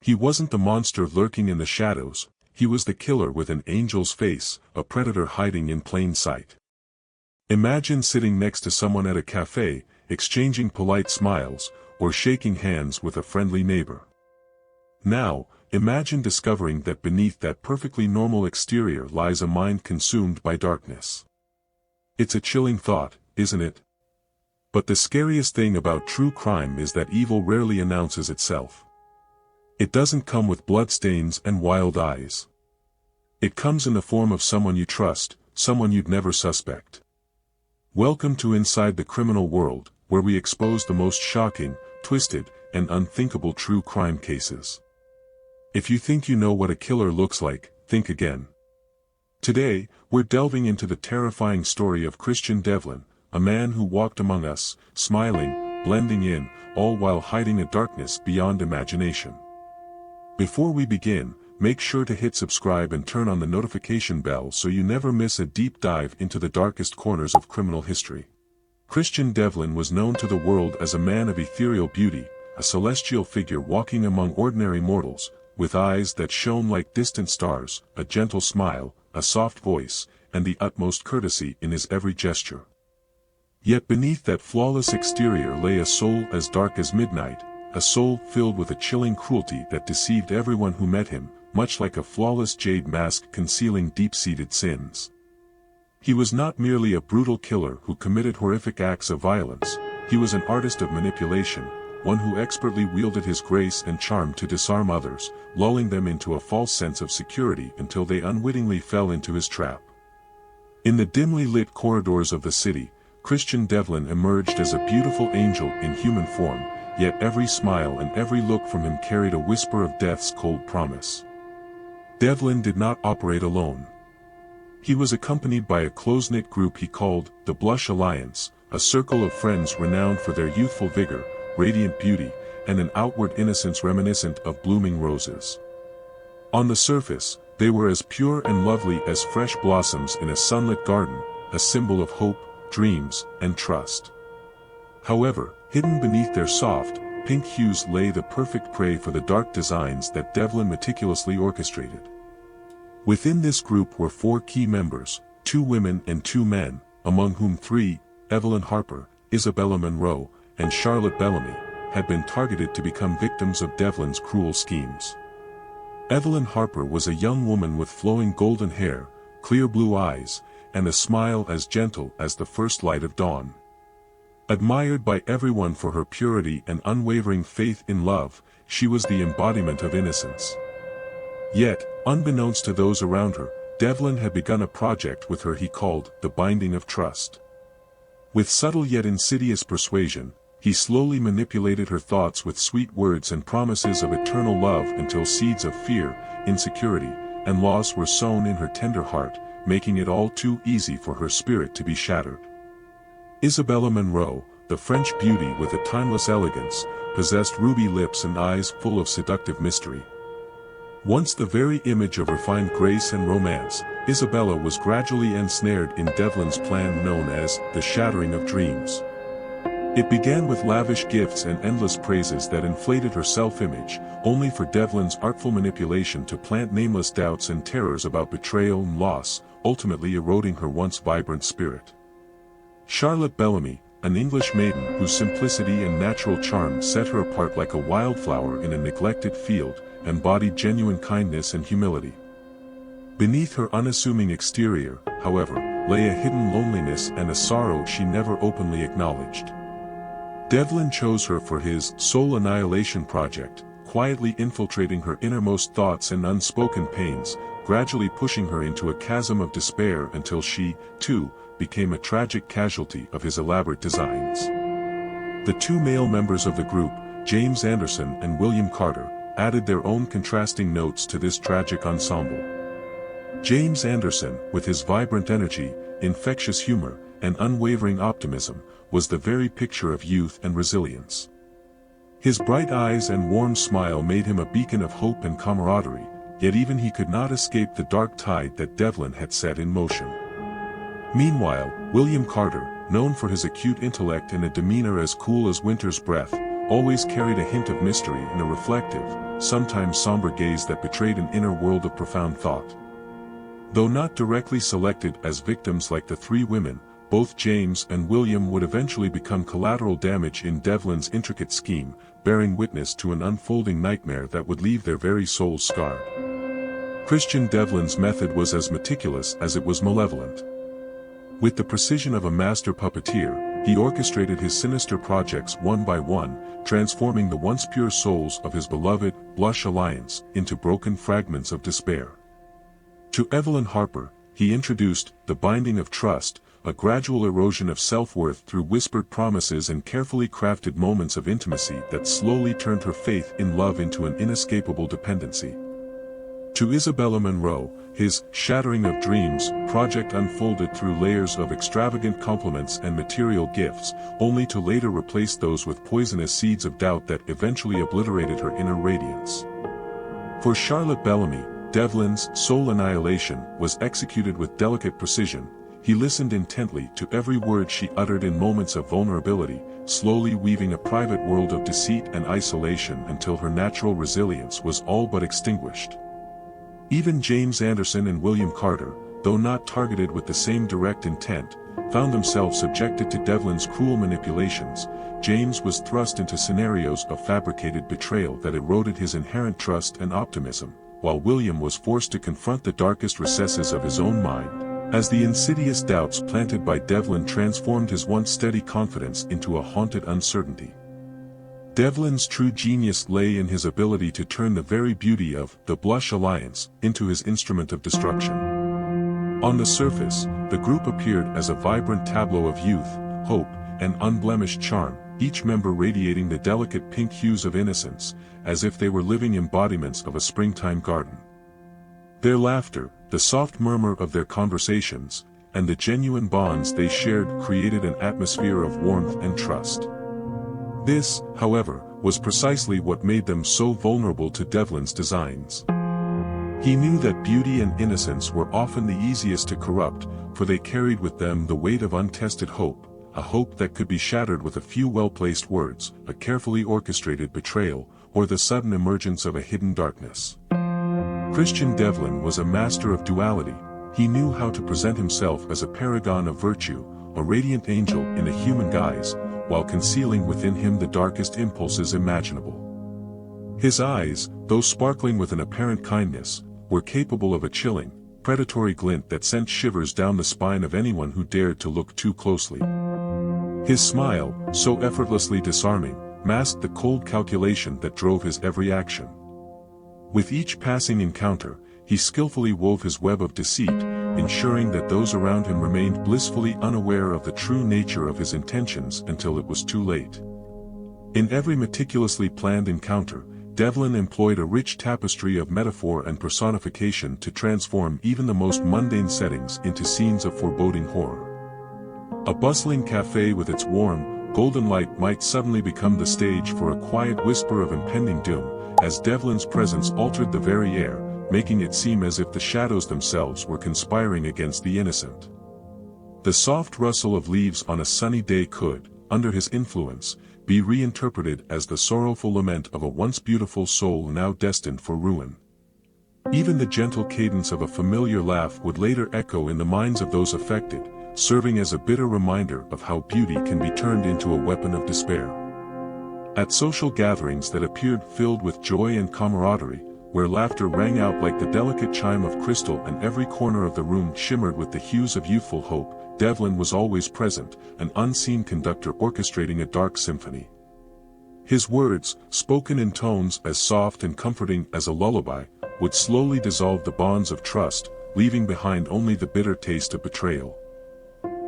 He wasn't the monster lurking in the shadows, he was the killer with an angel's face, a predator hiding in plain sight. Imagine sitting next to someone at a cafe, exchanging polite smiles, or shaking hands with a friendly neighbor. Now, imagine discovering that beneath that perfectly normal exterior lies a mind consumed by darkness. It's a chilling thought, isn't it? But the scariest thing about true crime is that evil rarely announces itself. It doesn't come with bloodstains and wild eyes. It comes in the form of someone you trust, someone you'd never suspect. Welcome to Inside the Criminal World, where we expose the most shocking, twisted, and unthinkable true crime cases. If you think you know what a killer looks like, think again. Today, we're delving into the terrifying story of Christian Devlin, a man who walked among us, smiling, blending in, all while hiding a darkness beyond imagination. Before we begin, make sure to hit subscribe and turn on the notification bell so you never miss a deep dive into the darkest corners of criminal history. Christian Devlin was known to the world as a man of ethereal beauty, a celestial figure walking among ordinary mortals, with eyes that shone like distant stars, a gentle smile, a soft voice, and the utmost courtesy in his every gesture. Yet beneath that flawless exterior lay a soul as dark as midnight, a soul filled with a chilling cruelty that deceived everyone who met him, much like a flawless jade mask concealing deep-seated sins. He was not merely a brutal killer who committed horrific acts of violence, he was an artist of manipulation, one who expertly wielded his grace and charm to disarm others, lulling them into a false sense of security until they unwittingly fell into his trap. In the dimly lit corridors of the city, Christian Devlin emerged as a beautiful angel in human form, yet every smile and every look from him carried a whisper of death's cold promise. Devlin did not operate alone. He was accompanied by a close-knit group he called the Blush Alliance, a circle of friends renowned for their youthful vigor, radiant beauty, and an outward innocence reminiscent of blooming roses. On the surface, they were as pure and lovely as fresh blossoms in a sunlit garden, a symbol of hope, dreams, and trust. However, hidden beneath their soft, pink hues lay the perfect prey for the dark designs that Devlin meticulously orchestrated. Within this group were 4 key members, 2 women and 2 men, among whom 3, Evelyn Harper, Isabella Monroe, and Charlotte Bellamy, had been targeted to become victims of Devlin's cruel schemes. Evelyn Harper was a young woman with flowing golden hair, clear blue eyes, and a smile as gentle as the first light of dawn. Admired by everyone for her purity and unwavering faith in love, she was the embodiment of innocence. Yet, unbeknownst to those around her, Devlin had begun a project with her he called the Binding of Trust. With subtle yet insidious persuasion, he slowly manipulated her thoughts with sweet words and promises of eternal love until seeds of fear, insecurity, and loss were sown in her tender heart, making it all too easy for her spirit to be shattered. Isabella Monroe, the French beauty with a timeless elegance, possessed ruby lips and eyes full of seductive mystery. Once the very image of refined grace and romance, Isabella was gradually ensnared in Devlin's plan known as the Shattering of Dreams. It began with lavish gifts and endless praises that inflated her self-image, only for Devlin's artful manipulation to plant nameless doubts and terrors about betrayal and loss, ultimately eroding her once vibrant spirit. Charlotte Bellamy, an English maiden whose simplicity and natural charm set her apart like a wildflower in a neglected field, embodied genuine kindness and humility. Beneath her unassuming exterior, however, lay a hidden loneliness and a sorrow she never openly acknowledged. Devlin chose her for his soul annihilation project, quietly infiltrating her innermost thoughts and unspoken pains, gradually pushing her into a chasm of despair until she, too, became a tragic casualty of his elaborate designs. The 2 male members of the group, James Anderson and William Carter, added their own contrasting notes to this tragic ensemble. James Anderson, with his vibrant energy, infectious humor, and unwavering optimism, was the very picture of youth and resilience. His bright eyes and warm smile made him a beacon of hope and camaraderie, yet even he could not escape the dark tide that Devlin had set in motion. Meanwhile, William Carter, known for his acute intellect and a demeanor as cool as winter's breath, always carried a hint of mystery and a reflective, sometimes somber gaze that betrayed an inner world of profound thought. Though not directly selected as victims like the three women, both James and William would eventually become collateral damage in Devlin's intricate scheme, bearing witness to an unfolding nightmare that would leave their very souls scarred. Christian Devlin's method was as meticulous as it was malevolent. With the precision of a master puppeteer, he orchestrated his sinister projects one by one, transforming the once pure souls of his beloved, Blush Alliance into broken fragments of despair. To Evelyn Harper, he introduced the binding of trust, a gradual erosion of self-worth through whispered promises and carefully crafted moments of intimacy that slowly turned her faith in love into an inescapable dependency. To Isabella Munro, his Shattering of Dreams project unfolded through layers of extravagant compliments and material gifts, only to later replace those with poisonous seeds of doubt that eventually obliterated her inner radiance. For Charlotte Bellamy, Devlin's soul annihilation was executed with delicate precision. He listened intently to every word she uttered in moments of vulnerability, slowly weaving a private world of deceit and isolation until her natural resilience was all but extinguished. Even James Anderson and William Carter, though not targeted with the same direct intent, found themselves subjected to Devlin's cruel manipulations. James was thrust into scenarios of fabricated betrayal that eroded his inherent trust and optimism, while William was forced to confront the darkest recesses of his own mind, as the insidious doubts planted by Devlin transformed his once steady confidence into a haunted uncertainty. Devlin's true genius lay in his ability to turn the very beauty of the Blush Alliance into his instrument of destruction. On the surface, the group appeared as a vibrant tableau of youth, hope, and unblemished charm, each member radiating the delicate pink hues of innocence, as if they were living embodiments of a springtime garden. Their laughter, the soft murmur of their conversations, and the genuine bonds they shared created an atmosphere of warmth and trust. This, however, was precisely what made them so vulnerable to Devlin's designs. He knew that beauty and innocence were often the easiest to corrupt, for they carried with them the weight of untested hope, a hope that could be shattered with a few well-placed words, a carefully orchestrated betrayal, or the sudden emergence of a hidden darkness. Christian Devlin was a master of duality. He knew how to present himself as a paragon of virtue, a radiant angel in a human guise, while concealing within him the darkest impulses imaginable. His eyes, though sparkling with an apparent kindness, were capable of a chilling, predatory glint that sent shivers down the spine of anyone who dared to look too closely. His smile, so effortlessly disarming, masked the cold calculation that drove his every action. With each passing encounter, he skillfully wove his web of deceit, ensuring that those around him remained blissfully unaware of the true nature of his intentions until it was too late. In every meticulously planned encounter, Devlin employed a rich tapestry of metaphor and personification to transform even the most mundane settings into scenes of foreboding horror. A bustling cafe with its warm, golden light might suddenly become the stage for a quiet whisper of impending doom, as Devlin's presence altered the very air, making it seem as if the shadows themselves were conspiring against the innocent. The soft rustle of leaves on a sunny day could, under his influence, be reinterpreted as the sorrowful lament of a once beautiful soul now destined for ruin. Even the gentle cadence of a familiar laugh would later echo in the minds of those affected, serving as a bitter reminder of how beauty can be turned into a weapon of despair. At social gatherings that appeared filled with joy and camaraderie, where laughter rang out like the delicate chime of crystal and every corner of the room shimmered with the hues of youthful hope, Devlin was always present, an unseen conductor orchestrating a dark symphony. His words, spoken in tones as soft and comforting as a lullaby, would slowly dissolve the bonds of trust, leaving behind only the bitter taste of betrayal.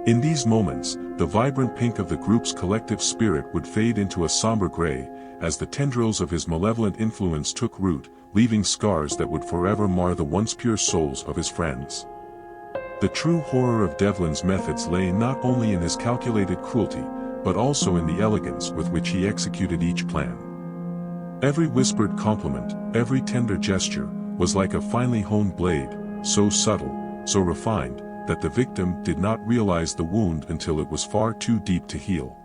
In these moments, the vibrant pink of the group's collective spirit would fade into a somber gray, as the tendrils of his malevolent influence took root, leaving scars that would forever mar the once pure souls of his friends. The true horror of Devlin's methods lay not only in his calculated cruelty, but also in the elegance with which he executed each plan. Every whispered compliment, every tender gesture, was like a finely honed blade, so subtle, so refined, that the victim did not realize the wound until it was far too deep to heal.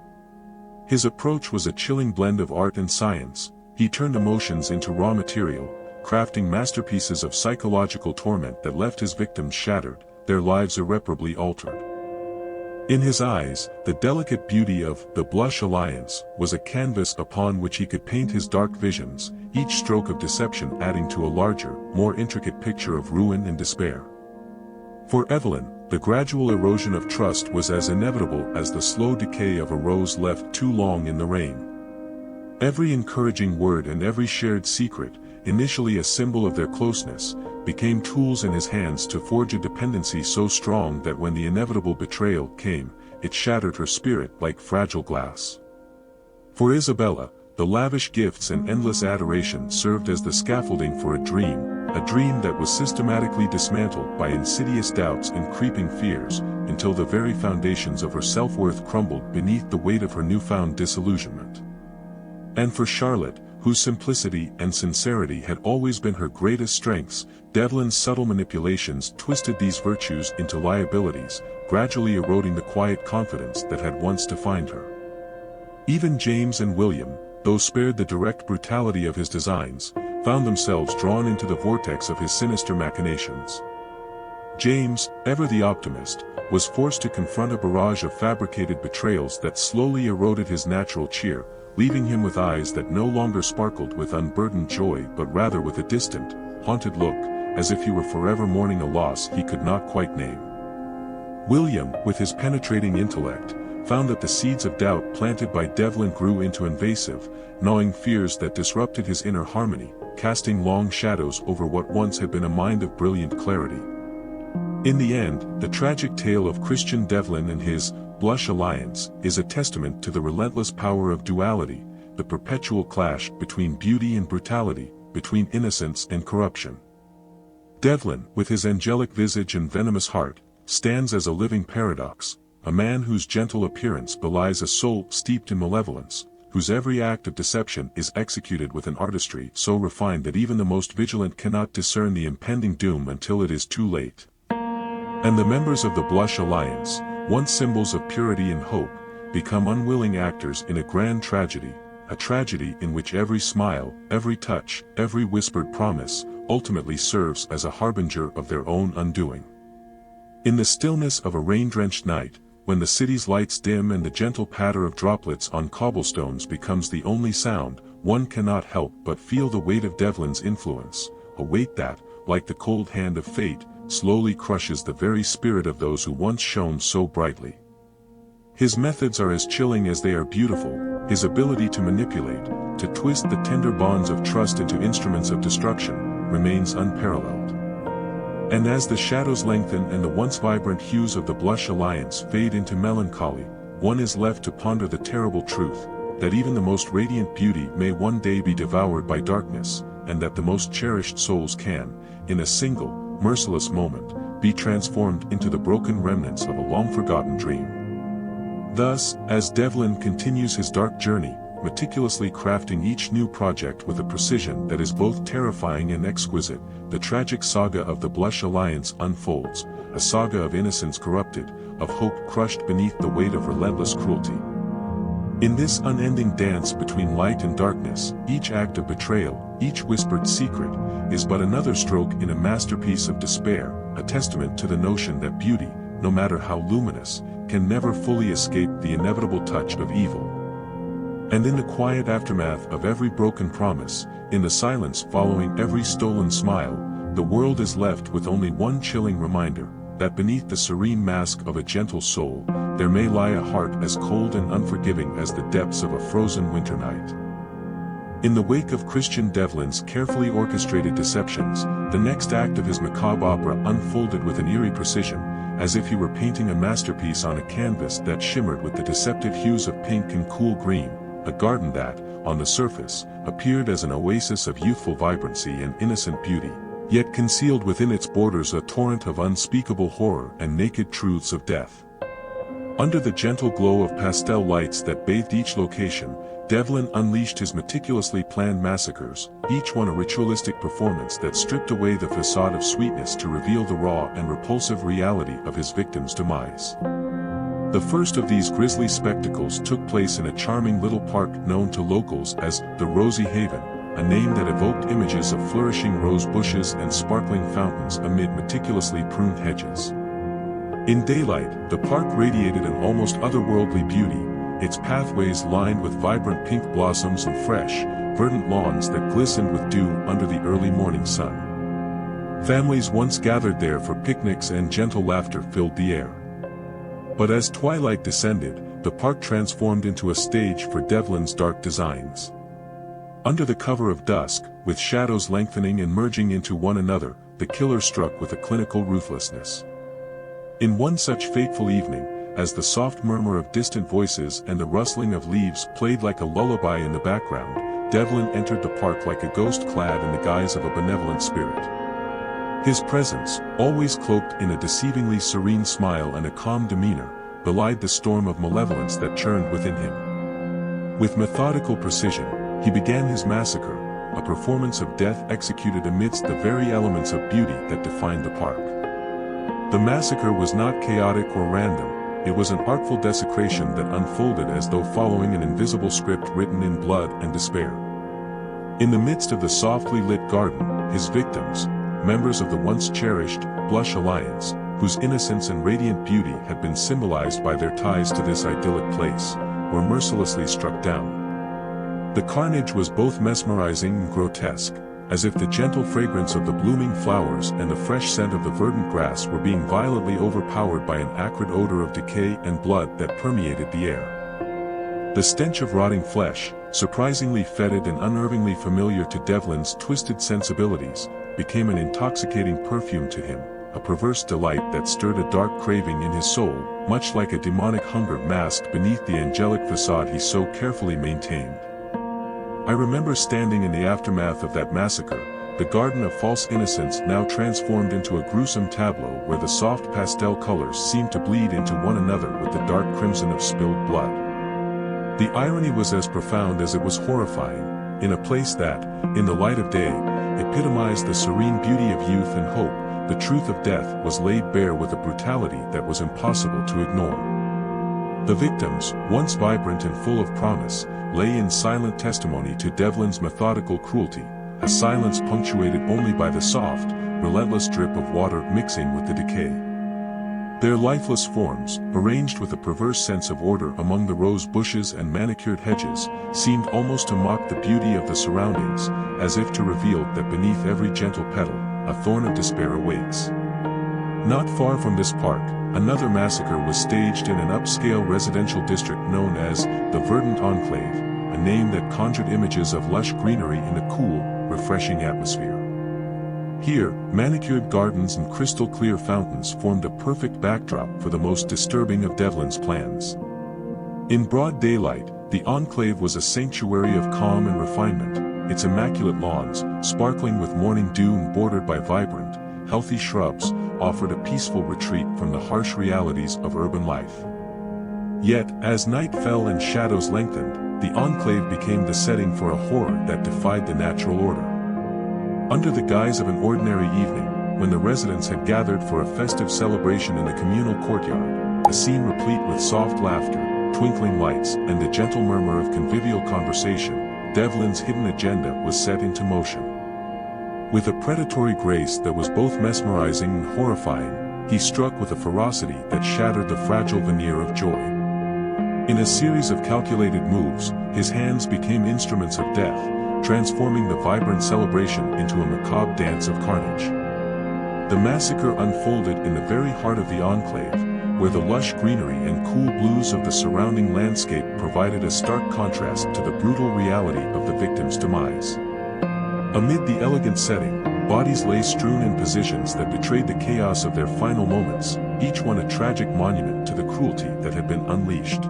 His approach was a chilling blend of art and science. He turned emotions into raw material, crafting masterpieces of psychological torment that left his victims shattered, their lives irreparably altered. In his eyes, the delicate beauty of the Blush Alliance was a canvas upon which he could paint his dark visions, each stroke of deception adding to a larger, more intricate picture of ruin and despair. For Evelyn, the gradual erosion of trust was as inevitable as the slow decay of a rose left too long in the rain. Every encouraging word and every shared secret, initially a symbol of their closeness, became tools in his hands to forge a dependency so strong that when the inevitable betrayal came, it shattered her spirit like fragile glass. For Isabella, the lavish gifts and endless adoration served as the scaffolding for a dream that was systematically dismantled by insidious doubts and creeping fears, until the very foundations of her self-worth crumbled beneath the weight of her newfound disillusionment. And for Charlotte, whose simplicity and sincerity had always been her greatest strengths, Devlin's subtle manipulations twisted these virtues into liabilities, gradually eroding the quiet confidence that had once defined her. Even James and William, though spared the direct brutality of his designs, found themselves drawn into the vortex of his sinister machinations. James, ever the optimist, was forced to confront a barrage of fabricated betrayals that slowly eroded his natural cheer, leaving him with eyes that no longer sparkled with unburdened joy but rather with a distant, haunted look, as if he were forever mourning a loss he could not quite name. William, with his penetrating intellect, found that the seeds of doubt planted by Devlin grew into invasive, gnawing fears that disrupted his inner harmony, casting long shadows over what once had been a mind of brilliant clarity. In the end, the tragic tale of Christian Devlin and his Blush Alliance is a testament to the relentless power of duality, the perpetual clash between beauty and brutality, between innocence and corruption. Devlin, with his angelic visage and venomous heart, stands as a living paradox, a man whose gentle appearance belies a soul steeped in malevolence, whose every act of deception is executed with an artistry so refined that even the most vigilant cannot discern the impending doom until it is too late. And the members of the Blush Alliance, once symbols of purity and hope, become unwilling actors in a grand tragedy, a tragedy in which every smile, every touch, every whispered promise, ultimately serves as a harbinger of their own undoing. In the stillness of a rain-drenched night, when the city's lights dim and the gentle patter of droplets on cobblestones becomes the only sound, one cannot help but feel the weight of Devlin's influence, a weight that, like the cold hand of fate, slowly crushes the very spirit of those who once shone so brightly. His methods are as chilling as they are beautiful, his ability to manipulate, to twist the tender bonds of trust into instruments of destruction, remains unparalleled. And as the shadows lengthen and the once vibrant hues of the Blush Alliance fade into melancholy, one is left to ponder the terrible truth, that even the most radiant beauty may one day be devoured by darkness, and that the most cherished souls can, in a single, merciless moment, be transformed into the broken remnants of a long-forgotten dream. Thus, as Devlin continues his dark journey, meticulously crafting each new project with a precision that is both terrifying and exquisite, the tragic saga of the Blush Alliance unfolds, a saga of innocence corrupted, of hope crushed beneath the weight of relentless cruelty. In this unending dance between light and darkness, each act of betrayal, each whispered secret, is but another stroke in a masterpiece of despair, a testament to the notion that beauty, no matter how luminous, can never fully escape the inevitable touch of evil. And in the quiet aftermath of every broken promise, in the silence following every stolen smile, the world is left with only one chilling reminder, that beneath the serene mask of a gentle soul, there may lie a heart as cold and unforgiving as the depths of a frozen winter night. In the wake of Christian Devlin's carefully orchestrated deceptions, the next act of his macabre opera unfolded with an eerie precision, as if he were painting a masterpiece on a canvas that shimmered with the deceptive hues of pink and cool green, a garden that, on the surface, appeared as an oasis of youthful vibrancy and innocent beauty, yet concealed within its borders a torrent of unspeakable horror and naked truths of death. Under the gentle glow of pastel lights that bathed each location, Devlin unleashed his meticulously planned massacres, each one a ritualistic performance that stripped away the facade of sweetness to reveal the raw and repulsive reality of his victim's demise. The first of these grisly spectacles took place in a charming little park known to locals as the Rosy Haven, a name that evoked images of flourishing rose bushes and sparkling fountains amid meticulously pruned hedges. In daylight, the park radiated an almost otherworldly beauty, its pathways lined with vibrant pink blossoms and fresh, verdant lawns that glistened with dew under the early morning sun. Families once gathered there for picnics and gentle laughter filled the air. But as twilight descended, the park transformed into a stage for Devlin's dark designs. Under the cover of dusk, with shadows lengthening and merging into one another, the killer struck with a clinical ruthlessness. In one such fateful evening, as the soft murmur of distant voices and the rustling of leaves played like a lullaby in the background, Devlin entered the park like a ghost clad in the guise of a benevolent spirit. His presence, always cloaked in a deceivingly serene smile and a calm demeanor, belied the storm of malevolence that churned within him. With methodical precision, he began his massacre, a performance of death executed amidst the very elements of beauty that defined the park. The massacre was not chaotic or random, it was an artful desecration that unfolded as though following an invisible script written in blood and despair. In the midst of the softly lit garden, his victims, members of the once cherished Blush Alliance, whose innocence and radiant beauty had been symbolized by their ties to this idyllic place, were mercilessly struck down. The carnage was both mesmerizing and grotesque, as if the gentle fragrance of the blooming flowers and the fresh scent of the verdant grass were being violently overpowered by an acrid odor of decay and blood that permeated the air. The stench of rotting flesh, surprisingly fetid and unnervingly familiar to Devlin's twisted sensibilities, became an intoxicating perfume to him, a perverse delight that stirred a dark craving in his soul, much like a demonic hunger masked beneath the angelic facade he so carefully maintained. I remember standing in the aftermath of that massacre, the garden of false innocence now transformed into a gruesome tableau where the soft pastel colors seemed to bleed into one another with the dark crimson of spilled blood. The irony was as profound as it was horrifying. In a place that, in the light of day, epitomized the serene beauty of youth and hope, the truth of death was laid bare with a brutality that was impossible to ignore. The victims, once vibrant and full of promise, lay in silent testimony to Devlin's methodical cruelty, a silence punctuated only by the soft, relentless drip of water mixing with the decay. Their lifeless forms, arranged with a perverse sense of order among the rose bushes and manicured hedges, seemed almost to mock the beauty of the surroundings, as if to reveal that beneath every gentle petal, a thorn of despair awaits. Not far from this park, another massacre was staged in an upscale residential district known as the Verdant Enclave, a name that conjured images of lush greenery in a cool, refreshing atmosphere. Here, manicured gardens and crystal-clear fountains formed a perfect backdrop for the most disturbing of Devlin's plans. In broad daylight, the enclave was a sanctuary of calm and refinement, its immaculate lawns, sparkling with morning dew and bordered by vibrant, healthy shrubs, offered a peaceful retreat from the harsh realities of urban life. Yet, as night fell and shadows lengthened, the enclave became the setting for a horror that defied the natural order. Under the guise of an ordinary evening, when the residents had gathered for a festive celebration in the communal courtyard, a scene replete with soft laughter, twinkling lights, and the gentle murmur of convivial conversation, Devlin's hidden agenda was set into motion. With a predatory grace that was both mesmerizing and horrifying, he struck with a ferocity that shattered the fragile veneer of joy. In a series of calculated moves, his hands became instruments of death, transforming the vibrant celebration into a macabre dance of carnage. The massacre unfolded in the very heart of the enclave, where the lush greenery and cool blues of the surrounding landscape provided a stark contrast to the brutal reality of the victim's demise. Amid the elegant setting, bodies lay strewn in positions that betrayed the chaos of their final moments, each one a tragic monument to the cruelty that had been unleashed.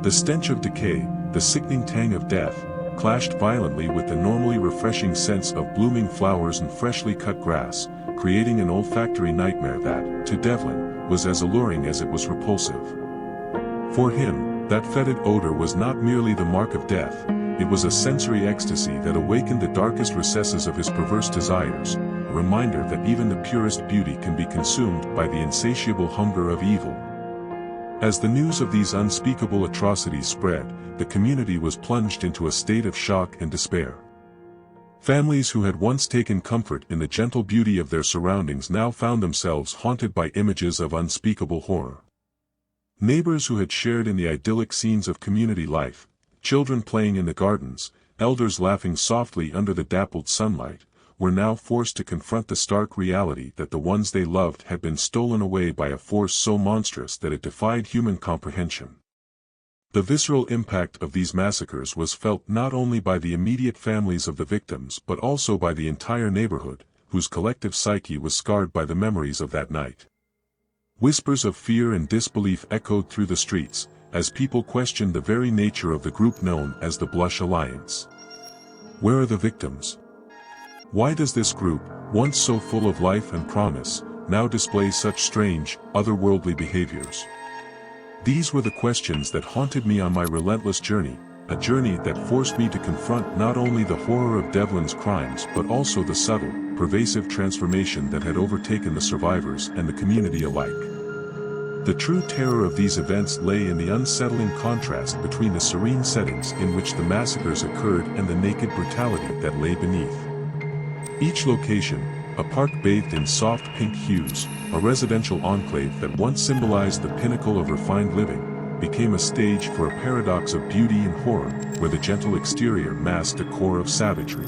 The stench of decay, the sickening tang of death, clashed violently with the normally refreshing sense of blooming flowers and freshly cut grass, creating an olfactory nightmare that, to Devlin, was as alluring as it was repulsive. For him, that fetid odor was not merely the mark of death, it was a sensory ecstasy that awakened the darkest recesses of his perverse desires, a reminder that even the purest beauty can be consumed by the insatiable hunger of evil. As the news of these unspeakable atrocities spread, the community was plunged into a state of shock and despair. Families who had once taken comfort in the gentle beauty of their surroundings now found themselves haunted by images of unspeakable horror. Neighbors who had shared in the idyllic scenes of community life, children playing in the gardens, elders laughing softly under the dappled sunlight, were now forced to confront the stark reality that the ones they loved had been stolen away by a force so monstrous that it defied human comprehension. The visceral impact of these massacres was felt not only by the immediate families of the victims but also by the entire neighborhood, whose collective psyche was scarred by the memories of that night. Whispers of fear and disbelief echoed through the streets, as people questioned the very nature of the group known as the Blush Alliance. Where are the victims? Why does this group, once so full of life and promise, now display such strange, otherworldly behaviors? These were the questions that haunted me on my relentless journey, a journey that forced me to confront not only the horror of Devlin's crimes but also the subtle, pervasive transformation that had overtaken the survivors and the community alike. The true terror of these events lay in the unsettling contrast between the serene settings in which the massacres occurred and the naked brutality that lay beneath. Each location, a park bathed in soft pink hues, a residential enclave that once symbolized the pinnacle of refined living, became a stage for a paradox of beauty and horror, where the gentle exterior masked a core of savagery.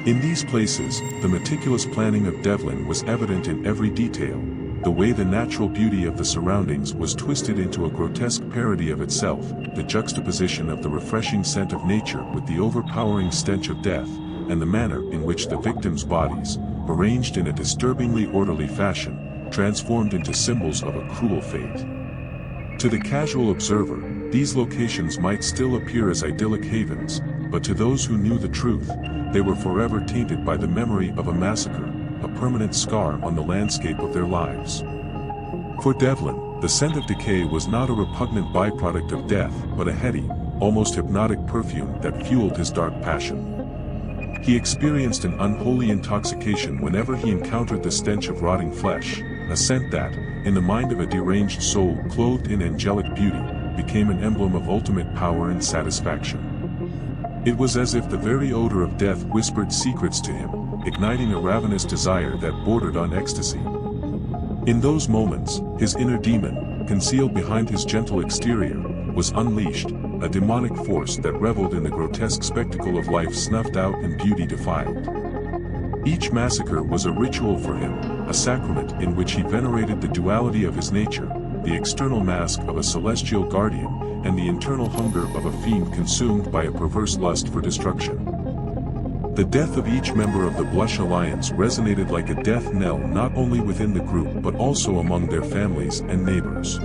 In these places, the meticulous planning of Devlin was evident in every detail, the way the natural beauty of the surroundings was twisted into a grotesque parody of itself, the juxtaposition of the refreshing scent of nature with the overpowering stench of death, and the manner in which the victims' bodies, arranged in a disturbingly orderly fashion, transformed into symbols of a cruel fate. To the casual observer, these locations might still appear as idyllic havens, but to those who knew the truth, they were forever tainted by the memory of a massacre, a permanent scar on the landscape of their lives. For Devlin, the scent of decay was not a repugnant byproduct of death but a heady, almost hypnotic perfume that fueled his dark passion. He experienced an unholy intoxication whenever he encountered the stench of rotting flesh, a scent that, in the mind of a deranged soul clothed in angelic beauty, became an emblem of ultimate power and satisfaction. It was as if the very odor of death whispered secrets to him, igniting a ravenous desire that bordered on ecstasy. In those moments, his inner demon, concealed behind his gentle exterior, was unleashed, a demonic force that reveled in the grotesque spectacle of life snuffed out and beauty defiled. Each massacre was a ritual for him, a sacrament in which he venerated the duality of his nature, the external mask of a celestial guardian, and the internal hunger of a fiend consumed by a perverse lust for destruction. The death of each member of the Blush Alliance resonated like a death knell not only within the group but also among their families and neighbors.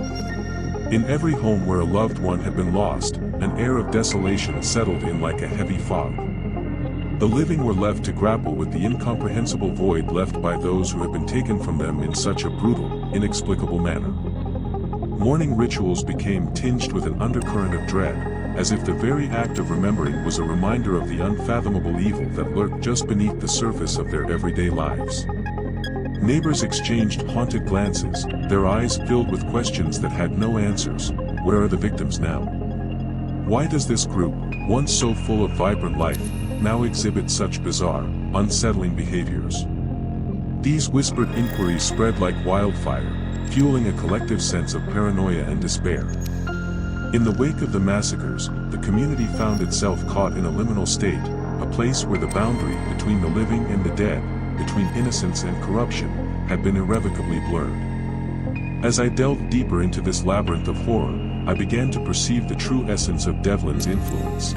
In every home where a loved one had been lost, an air of desolation settled in like a heavy fog. The living were left to grapple with the incomprehensible void left by those who had been taken from them in such a brutal, inexplicable manner. Mourning rituals became tinged with an undercurrent of dread, as if the very act of remembering was a reminder of the unfathomable evil that lurked just beneath the surface of their everyday lives. Neighbors exchanged haunted glances, their eyes filled with questions that had no answers. Where are the victims now? Why does this group, once so full of vibrant life, now exhibit such bizarre, unsettling behaviors? These whispered inquiries spread like wildfire, fueling a collective sense of paranoia and despair. In the wake of the massacres, the community found itself caught in a liminal state, a place where the boundary between the living and the dead, between innocence and corruption, had been irrevocably blurred. As I delved deeper into this labyrinth of horror, I began to perceive the true essence of Devlin's influence.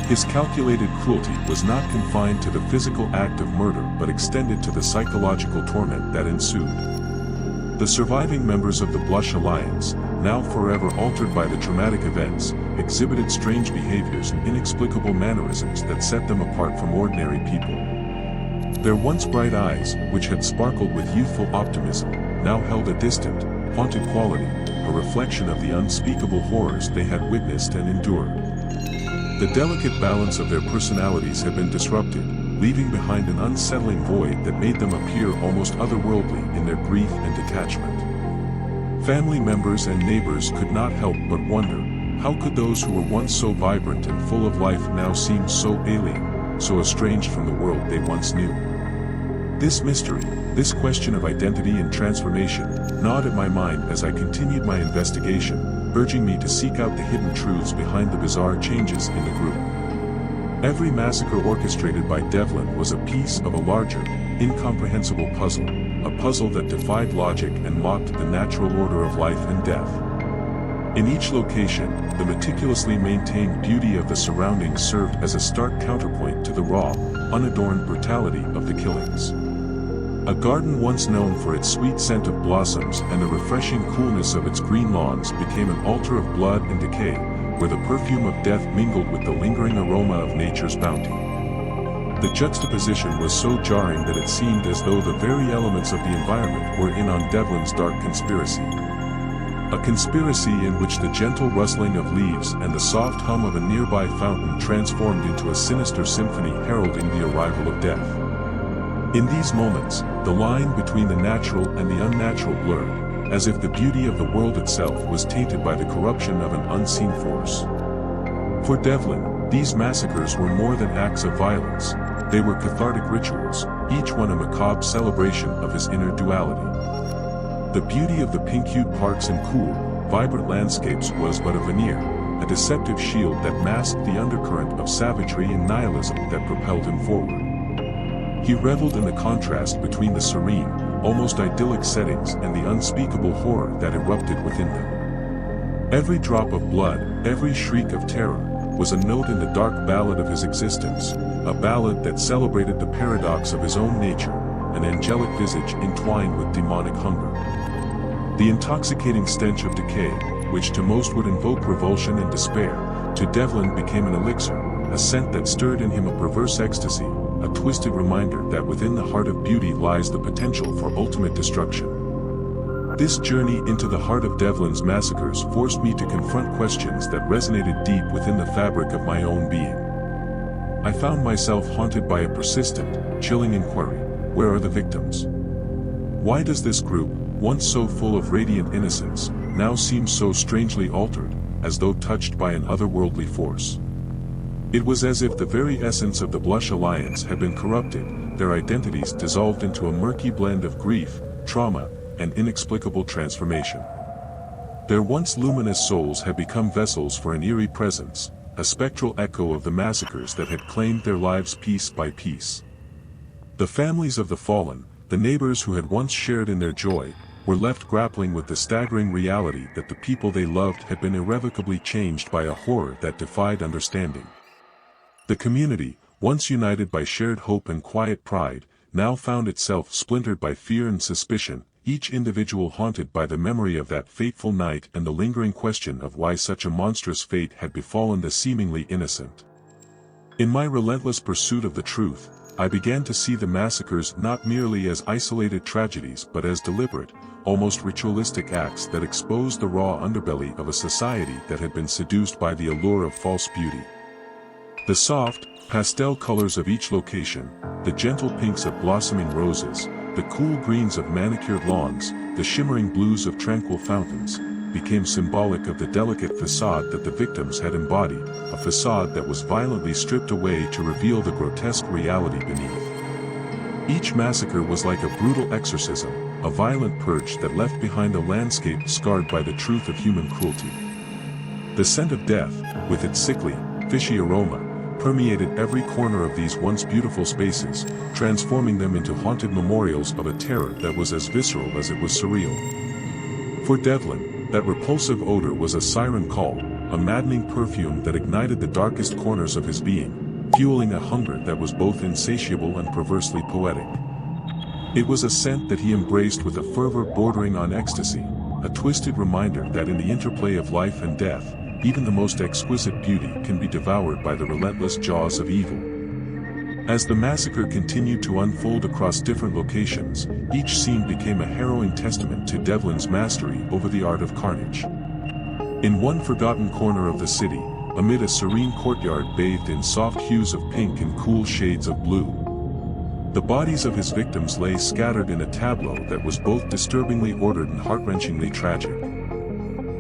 His calculated cruelty was not confined to the physical act of murder but extended to the psychological torment that ensued. The surviving members of the Blush Alliance, now forever altered by the traumatic events, exhibited strange behaviors and inexplicable mannerisms that set them apart from ordinary people. Their once bright eyes, which had sparkled with youthful optimism, now held a distant, haunted quality, a reflection of the unspeakable horrors they had witnessed and endured. The delicate balance of their personalities had been disrupted, leaving behind an unsettling void that made them appear almost otherworldly in their grief and detachment. Family members and neighbors could not help but wonder, how could those who were once so vibrant and full of life now seem so alien, so estranged from the world they once knew? This mystery, this question of identity and transformation, gnawed at my mind as I continued my investigation, urging me to seek out the hidden truths behind the bizarre changes in the group. Every massacre orchestrated by Devlin was a piece of a larger, incomprehensible puzzle, a puzzle that defied logic and mocked the natural order of life and death. In each location, the meticulously maintained beauty of the surroundings served as a stark counterpoint to the raw, unadorned brutality of the killings. A garden once known for its sweet scent of blossoms and the refreshing coolness of its green lawns became an altar of blood and decay, where the perfume of death mingled with the lingering aroma of nature's bounty. The juxtaposition was so jarring that it seemed as though the very elements of the environment were in on Devlin's dark conspiracy. A conspiracy in which the gentle rustling of leaves and the soft hum of a nearby fountain transformed into a sinister symphony heralding the arrival of death. In these moments, the line between the natural and the unnatural blurred, as if the beauty of the world itself was tainted by the corruption of an unseen force. For Devlin, these massacres were more than acts of violence, they were cathartic rituals, each one a macabre celebration of his inner duality. The beauty of the pink-hued parks and cool, vibrant landscapes was but a veneer, a deceptive shield that masked the undercurrent of savagery and nihilism that propelled him forward. He reveled in the contrast between the serene, almost idyllic settings and the unspeakable horror that erupted within them. Every drop of blood, every shriek of terror, was a note in the dark ballad of his existence, a ballad that celebrated the paradox of his own nature, an angelic visage entwined with demonic hunger. The intoxicating stench of decay, which to most would invoke revulsion and despair, to Devlin became an elixir, a scent that stirred in him a perverse ecstasy, a twisted reminder that within the heart of beauty lies the potential for ultimate destruction. This journey into the heart of Devlin's massacres forced me to confront questions that resonated deep within the fabric of my own being. I found myself haunted by a persistent, chilling inquiry: where are the victims? Why does this group, once so full of radiant innocence, now seem so strangely altered, as though touched by an otherworldly force? It was as if the very essence of the Blush Alliance had been corrupted, their identities dissolved into a murky blend of grief, trauma, and inexplicable transformation. Their once luminous souls had become vessels for an eerie presence, a spectral echo of the massacres that had claimed their lives piece by piece. The families of the fallen, the neighbors who had once shared in their joy, were left grappling with the staggering reality that the people they loved had been irrevocably changed by a horror that defied understanding. The community, once united by shared hope and quiet pride, now found itself splintered by fear and suspicion, each individual haunted by the memory of that fateful night and the lingering question of why such a monstrous fate had befallen the seemingly innocent. In my relentless pursuit of the truth, I began to see the massacres not merely as isolated tragedies but as deliberate, almost ritualistic acts that exposed the raw underbelly of a society that had been seduced by the allure of false beauty. The soft, pastel colors of each location, the gentle pinks of blossoming roses, the cool greens of manicured lawns, the shimmering blues of tranquil fountains, became symbolic of the delicate facade that the victims had embodied, a facade that was violently stripped away to reveal the grotesque reality beneath. Each massacre was like a brutal exorcism, a violent purge that left behind a landscape scarred by the truth of human cruelty. The scent of death, with its sickly, fishy aroma, permeated every corner of these once beautiful spaces, transforming them into haunted memorials of a terror that was as visceral as it was surreal. For Devlin, that repulsive odor was a siren call, a maddening perfume that ignited the darkest corners of his being, fueling a hunger that was both insatiable and perversely poetic. It was a scent that he embraced with a fervor bordering on ecstasy, a twisted reminder that in the interplay of life and death, even the most exquisite beauty can be devoured by the relentless jaws of evil. As the massacre continued to unfold across different locations, each scene became a harrowing testament to Devlin's mastery over the art of carnage. In one forgotten corner of the city, amid a serene courtyard bathed in soft hues of pink and cool shades of blue, The bodies of his victims lay scattered in a tableau that was both disturbingly ordered and heart-wrenchingly tragic.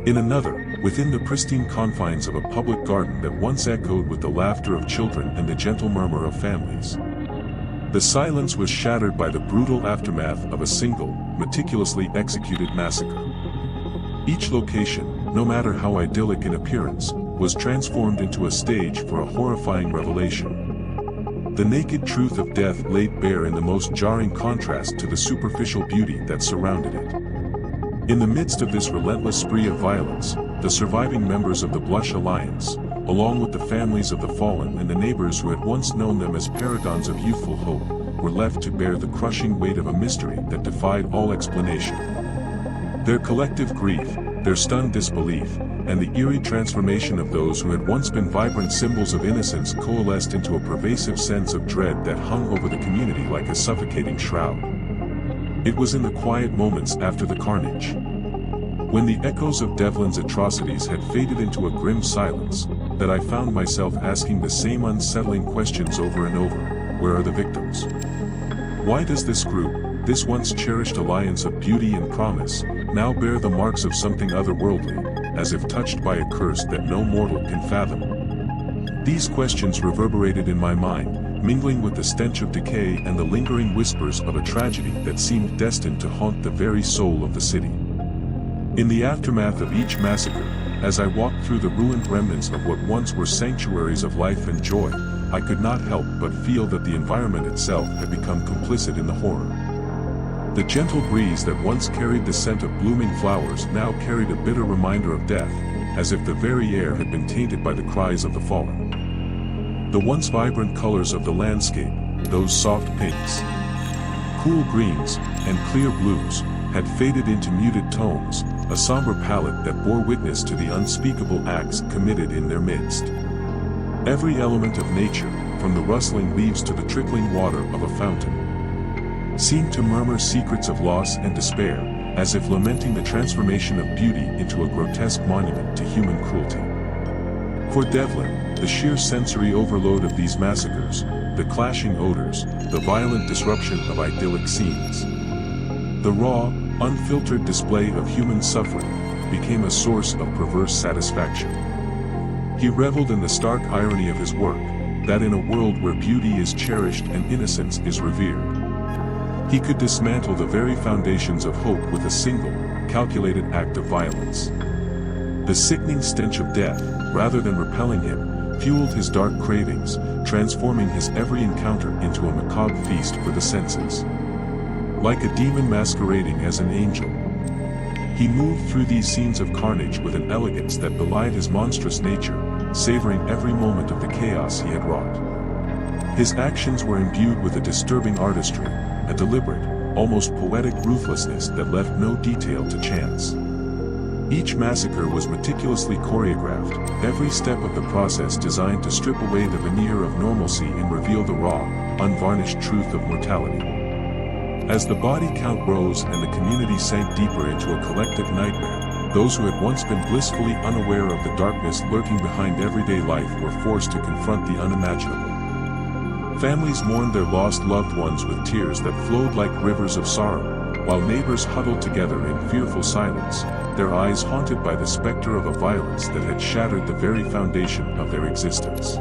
In another, within the pristine confines of a public garden that once echoed with the laughter of children and the gentle murmur of families, the silence was shattered by the brutal aftermath of a single, meticulously executed massacre. Each location, no matter how idyllic in appearance, was transformed into a stage for a horrifying revelation. The naked truth of death laid bare in the most jarring contrast to the superficial beauty that surrounded it. In the midst of this relentless spree of violence, the surviving members of the Blush Alliance, along with the families of the fallen and the neighbors who had once known them as paragons of youthful hope, were left to bear the crushing weight of a mystery that defied all explanation. Their collective grief, their stunned disbelief, and the eerie transformation of those who had once been vibrant symbols of innocence coalesced into a pervasive sense of dread that hung over the community like a suffocating shroud. It was in the quiet moments after the carnage, when the echoes of Devlin's atrocities had faded into a grim silence, that I found myself asking the same unsettling questions over and over. Where are the victims? Why does this group, this once cherished alliance of beauty and promise, now bear the marks of something otherworldly, as if touched by a curse that no mortal can fathom? These questions reverberated in my mind, mingling with the stench of decay and the lingering whispers of a tragedy that seemed destined to haunt the very soul of the city. In the aftermath of each massacre, as I walked through the ruined remnants of what once were sanctuaries of life and joy, I could not help but feel that the environment itself had become complicit in the horror. The gentle breeze that once carried the scent of blooming flowers now carried a bitter reminder of death, as if the very air had been tainted by the cries of the fallen. The once vibrant colors of the landscape, those soft pinks, cool greens, and clear blues, had faded into muted tones, a somber palette that bore witness to the unspeakable acts committed in their midst. Every element of nature, from the rustling leaves to the trickling water of a fountain, seemed to murmur secrets of loss and despair, as if lamenting the transformation of beauty into a grotesque monument to human cruelty. For Devlin, the sheer sensory overload of these massacres, the clashing odors, the violent disruption of idyllic scenes, the raw, unfiltered display of human suffering, became a source of perverse satisfaction. He reveled in the stark irony of his work, that in a world where beauty is cherished and innocence is revered, he could dismantle the very foundations of hope with a single, calculated act of violence. The sickening stench of death, rather than repelling him, fueled his dark cravings, transforming his every encounter into a macabre feast for the senses. Like a demon masquerading as an angel, he moved through these scenes of carnage with an elegance that belied his monstrous nature, savoring every moment of the chaos he had wrought. His actions were imbued with a disturbing artistry, a deliberate, almost poetic ruthlessness that left no detail to chance. Each massacre was meticulously choreographed, every step of the process designed to strip away the veneer of normalcy and reveal the raw, unvarnished truth of mortality. As the body count rose and the community sank deeper into a collective nightmare, those who had once been blissfully unaware of the darkness lurking behind everyday life were forced to confront the unimaginable. Families mourned their lost loved ones with tears that flowed like rivers of sorrow, while neighbors huddled together in fearful silence, their eyes haunted by the specter of a violence that had shattered the very foundation of their existence.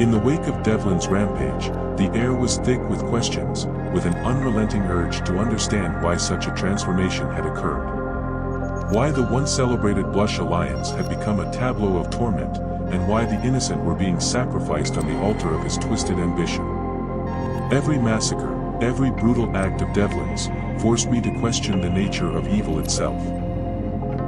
In the wake of Devlin's rampage, the air was thick with questions, with an unrelenting urge to understand why such a transformation had occurred. Why the once celebrated Blush Alliance had become a tableau of torment, and why the innocent were being sacrificed on the altar of his twisted ambition. Every massacre, every brutal act of Devlin's, forced me to question the nature of evil itself.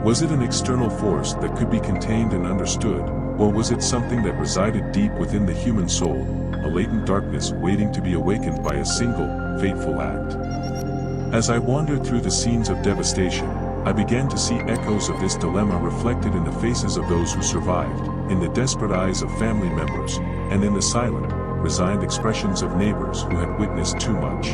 Was it an external force that could be contained and understood, or was it something that resided deep within the human soul, a latent darkness waiting to be awakened by a single, fateful act? As I wandered through the scenes of devastation, I began to see echoes of this dilemma reflected in the faces of those who survived, in the desperate eyes of family members, and in the silent, resigned expressions of neighbors who had witnessed too much.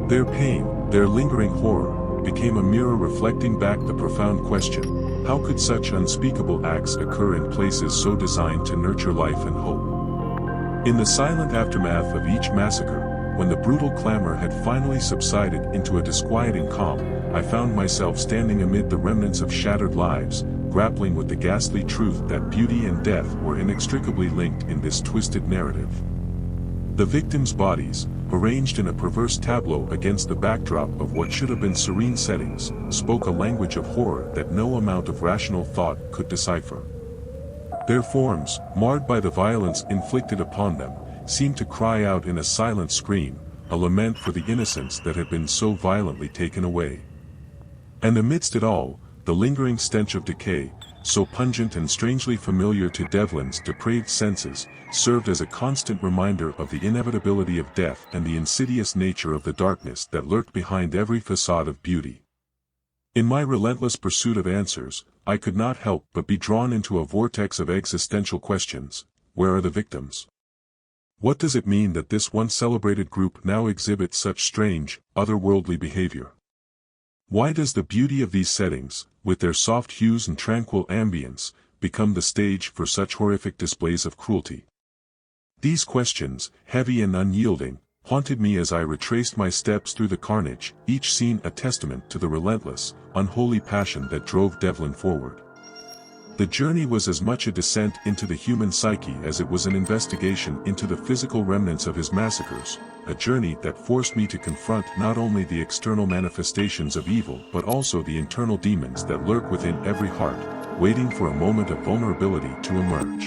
Their pain, their lingering horror, became a mirror reflecting back the profound question, how could such unspeakable acts occur in places so designed to nurture life and hope? In the silent aftermath of each massacre, when the brutal clamor had finally subsided into a disquieting calm, I found myself standing amid the remnants of shattered lives, grappling with the ghastly truth that beauty and death were inextricably linked in this twisted narrative. The victims' bodies, arranged in a perverse tableau against the backdrop of what should have been serene settings, spoke a language of horror that no amount of rational thought could decipher. Their forms, marred by the violence inflicted upon them, seemed to cry out in a silent scream, a lament for the innocence that had been so violently taken away. And amidst it all, the lingering stench of decay, so pungent and strangely familiar to Devlin's depraved senses, served as a constant reminder of the inevitability of death and the insidious nature of the darkness that lurked behind every facade of beauty. In my relentless pursuit of answers, I could not help but be drawn into a vortex of existential questions. Where are the victims? What does it mean that this once celebrated group now exhibits such strange, otherworldly behavior? Why does the beauty of these settings, with their soft hues and tranquil ambience, become the stage for such horrific displays of cruelty? These questions, heavy and unyielding, haunted me as I retraced my steps through the carnage, each scene a testament to the relentless, unholy passion that drove Devlin forward. The journey was as much a descent into the human psyche as it was an investigation into the physical remnants of his massacres, a journey that forced me to confront not only the external manifestations of evil but also the internal demons that lurk within every heart, waiting for a moment of vulnerability to emerge.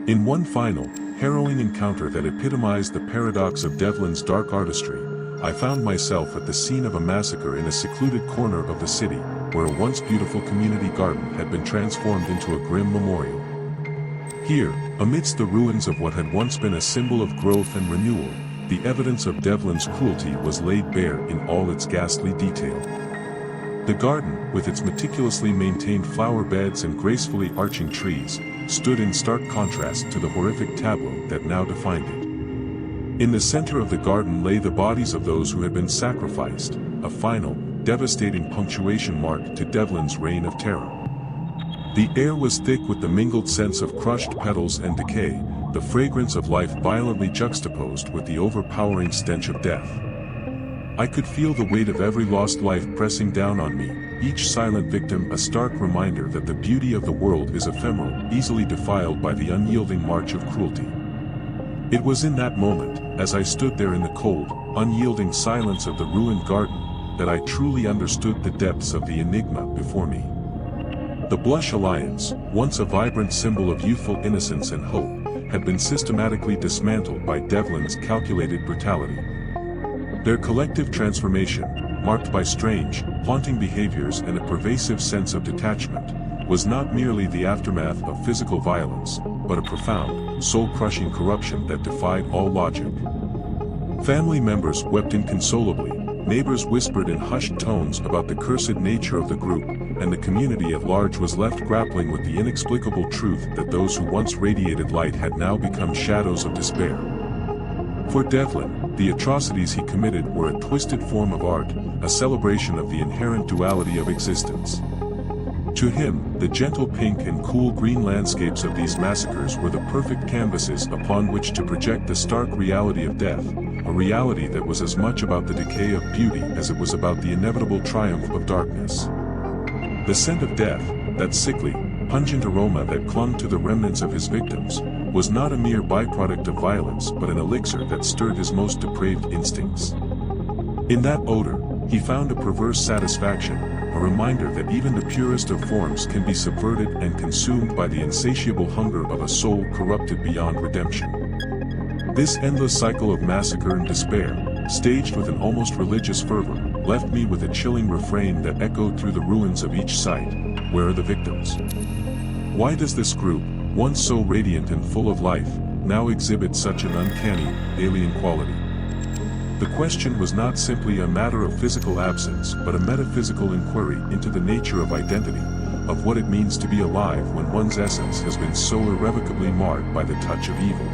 In one final, harrowing encounter that epitomized the paradox of Devlin's dark artistry, I found myself at the scene of a massacre in a secluded corner of the city, where a once beautiful community garden had been transformed into a grim memorial. Here, amidst the ruins of what had once been a symbol of growth and renewal, the evidence of Devlin's cruelty was laid bare in all its ghastly detail. The garden, with its meticulously maintained flower beds and gracefully arching trees, stood in stark contrast to the horrific tableau that now defined it. In the center of the garden lay the bodies of those who had been sacrificed, a final, devastating punctuation mark to Devlin's reign of terror. The air was thick with the mingled scents of crushed petals and decay, the fragrance of life violently juxtaposed with the overpowering stench of death. I could feel the weight of every lost life pressing down on me, each silent victim a stark reminder that the beauty of the world is ephemeral, easily defiled by the unyielding march of cruelty. It was in that moment, as I stood there in the cold, unyielding silence of the ruined garden, that I truly understood the depths of the enigma before me. The Blush Alliance, once a vibrant symbol of youthful innocence and hope, had been systematically dismantled by Devlin's calculated brutality. Their collective transformation, marked by strange, haunting behaviors and a pervasive sense of detachment, was not merely the aftermath of physical violence, but a profound, soul-crushing corruption that defied all logic. Family members wept inconsolably, neighbors whispered in hushed tones about the cursed nature of the group, and the community at large was left grappling with the inexplicable truth that those who once radiated light had now become shadows of despair. For Devlin, the atrocities he committed were a twisted form of art, a celebration of the inherent duality of existence. To him, the gentle pink and cool green landscapes of these massacres were the perfect canvases upon which to project the stark reality of death, a reality that was as much about the decay of beauty as it was about the inevitable triumph of darkness. The scent of death, that sickly, pungent aroma that clung to the remnants of his victims, was not a mere byproduct of violence but an elixir that stirred his most depraved instincts. In that odor, he found a perverse satisfaction, a reminder that even the purest of forms can be subverted and consumed by the insatiable hunger of a soul corrupted beyond redemption. This endless cycle of massacre and despair, staged with an almost religious fervor, left me with a chilling refrain that echoed through the ruins of each site: where are the victims? Why does this group, once so radiant and full of life, now exhibit such an uncanny, alien quality? The question was not simply a matter of physical absence but a metaphysical inquiry into the nature of identity, of what it means to be alive when one's essence has been so irrevocably marred by the touch of evil.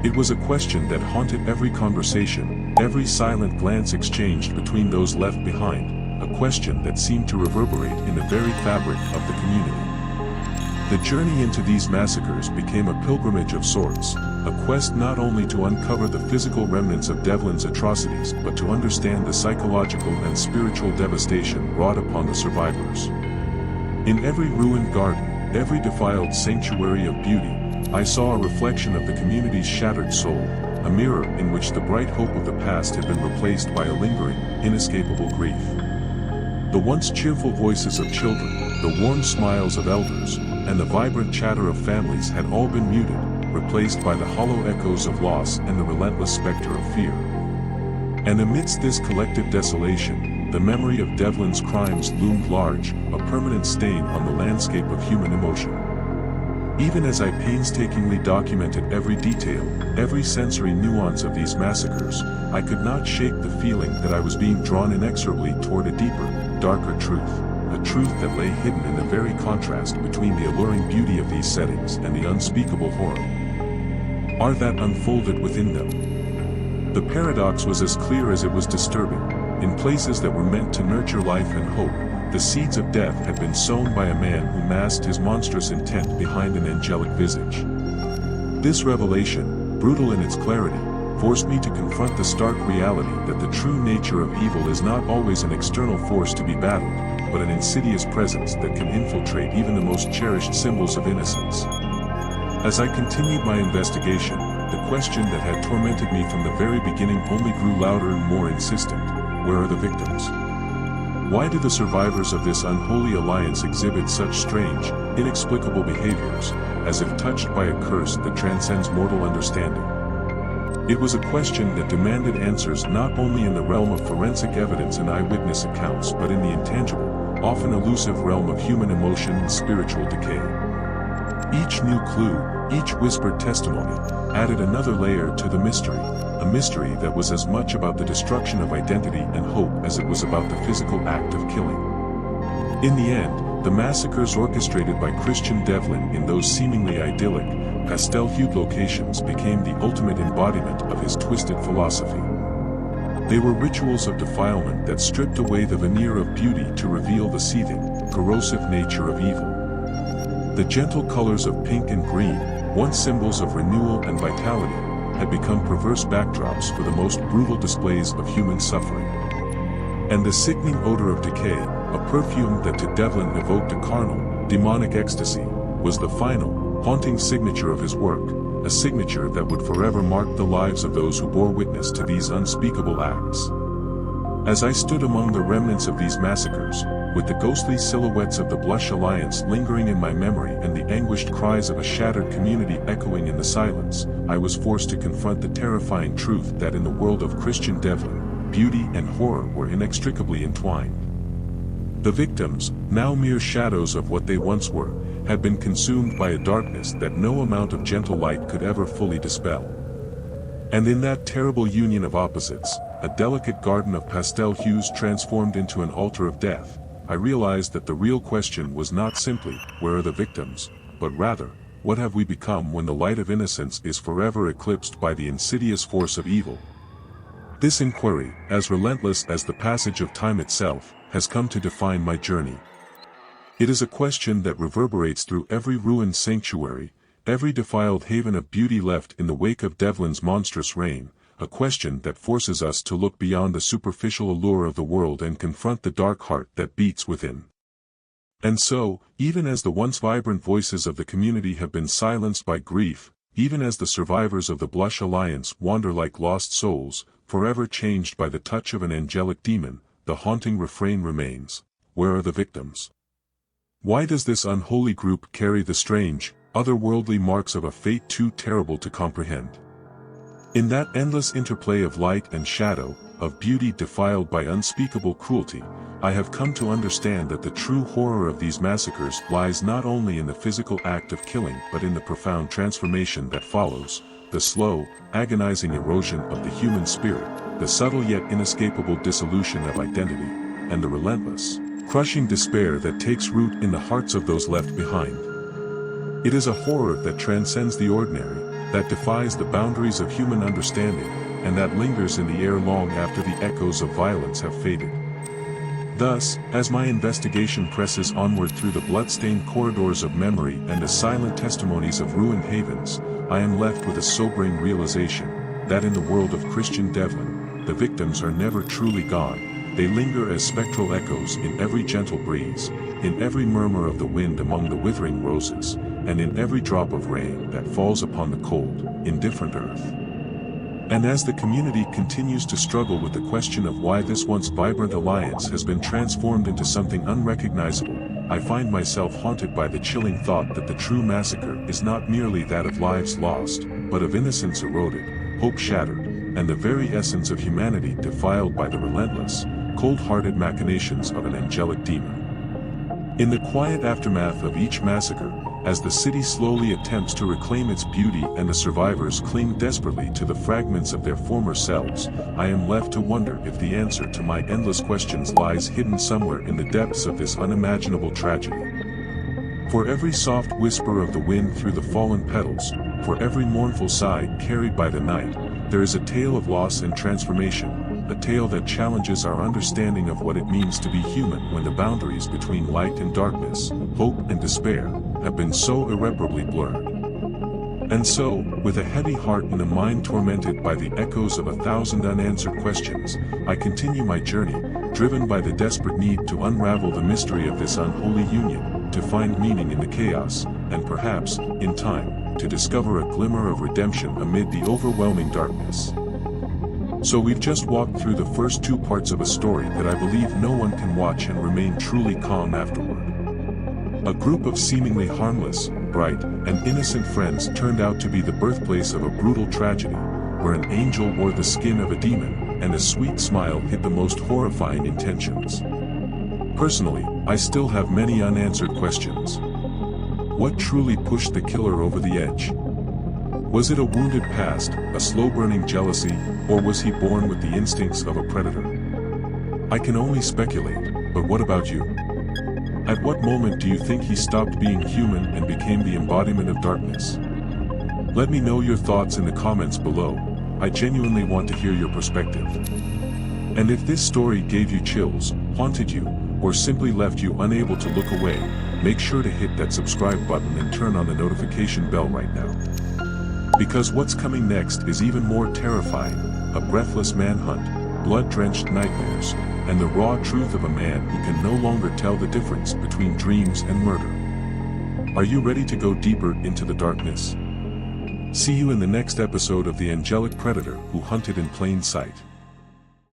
It was a question that haunted every conversation, every silent glance exchanged between those left behind, a question that seemed to reverberate in the very fabric of the community. The journey into these massacres became a pilgrimage of sorts, a quest not only to uncover the physical remnants of Devlin's atrocities but to understand the psychological and spiritual devastation wrought upon the survivors. In every ruined garden, every defiled sanctuary of beauty, I saw a reflection of the community's shattered soul, a mirror in which the bright hope of the past had been replaced by a lingering, inescapable grief. The once cheerful voices of children, the warm smiles of elders, and the vibrant chatter of families had all been muted, replaced by the hollow echoes of loss and the relentless specter of fear. And amidst this collective desolation, the memory of Devlin's crimes loomed large, a permanent stain on the landscape of human emotion. Even as I painstakingly documented every detail, every sensory nuance of these massacres, I could not shake the feeling that I was being drawn inexorably toward a deeper, darker truth, a truth that lay hidden in the very contrast between the alluring beauty of these settings and the unspeakable horror. Are that unfolded within them? The paradox was as clear as it was disturbing. In places that were meant to nurture life and hope, the seeds of death had been sown by a man who masked his monstrous intent behind an angelic visage. This revelation, brutal in its clarity, forced me to confront the stark reality that the true nature of evil is not always an external force to be battled, but an insidious presence that can infiltrate even the most cherished symbols of innocence. As I continued my investigation, the question that had tormented me from the very beginning only grew louder and more insistent: where are the victims? Why do the survivors of this unholy alliance exhibit such strange, inexplicable behaviors, as if touched by a curse that transcends mortal understanding? It was a question that demanded answers not only in the realm of forensic evidence and eyewitness accounts but in the intangible, often elusive realm of human emotion and spiritual decay. Each new clue, each whispered testimony, added another layer to the mystery, a mystery that was as much about the destruction of identity and hope as it was about the physical act of killing. In the end, the massacres orchestrated by Christian Devlin in those seemingly idyllic, pastel-hued locations became the ultimate embodiment of his twisted philosophy. They were rituals of defilement that stripped away the veneer of beauty to reveal the seething, corrosive nature of evil. The gentle colors of pink and green, once symbols of renewal and vitality, had become perverse backdrops for the most brutal displays of human suffering. And the sickening odor of decay, a perfume that to Devlin evoked a carnal, demonic ecstasy, was the final, haunting signature of his work, a signature that would forever mark the lives of those who bore witness to these unspeakable acts. As I stood among the remnants of these massacres, with the ghostly silhouettes of the Blush Alliance lingering in my memory and the anguished cries of a shattered community echoing in the silence, I was forced to confront the terrifying truth that in the world of Christian Devlin, beauty and horror were inextricably entwined. The victims, now mere shadows of what they once were, had been consumed by a darkness that no amount of gentle light could ever fully dispel. And in that terrible union of opposites, a delicate garden of pastel hues transformed into an altar of death, I realized that the real question was not simply, where are the victims, but rather, what have we become when the light of innocence is forever eclipsed by the insidious force of evil? This inquiry, as relentless as the passage of time itself, has come to define my journey. It is a question that reverberates through every ruined sanctuary, every defiled haven of beauty left in the wake of Devlin's monstrous reign, a question that forces us to look beyond the superficial allure of the world and confront the dark heart that beats within. And so, even as the once vibrant voices of the community have been silenced by grief, even as the survivors of the Blush Alliance wander like lost souls, forever changed by the touch of an angelic demon, the haunting refrain remains: where are the victims? Why does this unholy group carry the strange, otherworldly marks of a fate too terrible to comprehend? In that endless interplay of light and shadow, of beauty defiled by unspeakable cruelty, I have come to understand that the true horror of these massacres lies not only in the physical act of killing but in the profound transformation that follows, the slow, agonizing erosion of the human spirit, the subtle yet inescapable dissolution of identity, and the relentless, crushing despair that takes root in the hearts of those left behind. It is a horror that transcends the ordinary, that defies the boundaries of human understanding, and that lingers in the air long after the echoes of violence have faded. Thus, as my investigation presses onward through the blood-stained corridors of memory and the silent testimonies of ruined havens, I am left with a sobering realization, that in the world of Christian Devlin, the victims are never truly gone, they linger as spectral echoes in every gentle breeze, in every murmur of the wind among the withering roses, and in every drop of rain that falls upon the cold, indifferent earth. And as the community continues to struggle with the question of why this once vibrant alliance has been transformed into something unrecognizable, I find myself haunted by the chilling thought that the true massacre is not merely that of lives lost, but of innocence eroded, hope shattered, and the very essence of humanity defiled by the relentless, cold-hearted machinations of an angelic demon. In the quiet aftermath of each massacre, as the city slowly attempts to reclaim its beauty and the survivors cling desperately to the fragments of their former selves, I am left to wonder if the answer to my endless questions lies hidden somewhere in the depths of this unimaginable tragedy. For every soft whisper of the wind through the fallen petals, for every mournful sigh carried by the night, there is a tale of loss and transformation, a tale that challenges our understanding of what it means to be human when the boundaries between light and darkness, hope and despair, have been so irreparably blurred. And so, with a heavy heart and a mind tormented by the echoes of 1,000 unanswered questions, I continue my journey, driven by the desperate need to unravel the mystery of this unholy union, to find meaning in the chaos, and perhaps, in time, to discover a glimmer of redemption amid the overwhelming darkness. So we've just walked through the first 2 parts of a story that I believe no one can watch and remain truly calm afterward. A group of seemingly harmless, bright, and innocent friends turned out to be the birthplace of a brutal tragedy, where an angel wore the skin of a demon, and a sweet smile hid the most horrifying intentions. Personally, I still have many unanswered questions. What truly pushed the killer over the edge? Was it a wounded past, a slow-burning jealousy, or was he born with the instincts of a predator? I can only speculate, but what about you? At what moment do you think he stopped being human and became the embodiment of darkness? Let me know your thoughts in the comments below. I genuinely want to hear your perspective. And if this story gave you chills, haunted you, or simply left you unable to look away, make sure to hit that subscribe button and turn on the notification bell right now. Because what's coming next is even more terrifying, a breathless manhunt, blood-drenched nightmares, and the raw truth of a man who can no longer tell the difference between dreams and murder. Are you ready to go deeper into the darkness? See you in the next episode of The Angelic Predator Who Hunted in Plain Sight.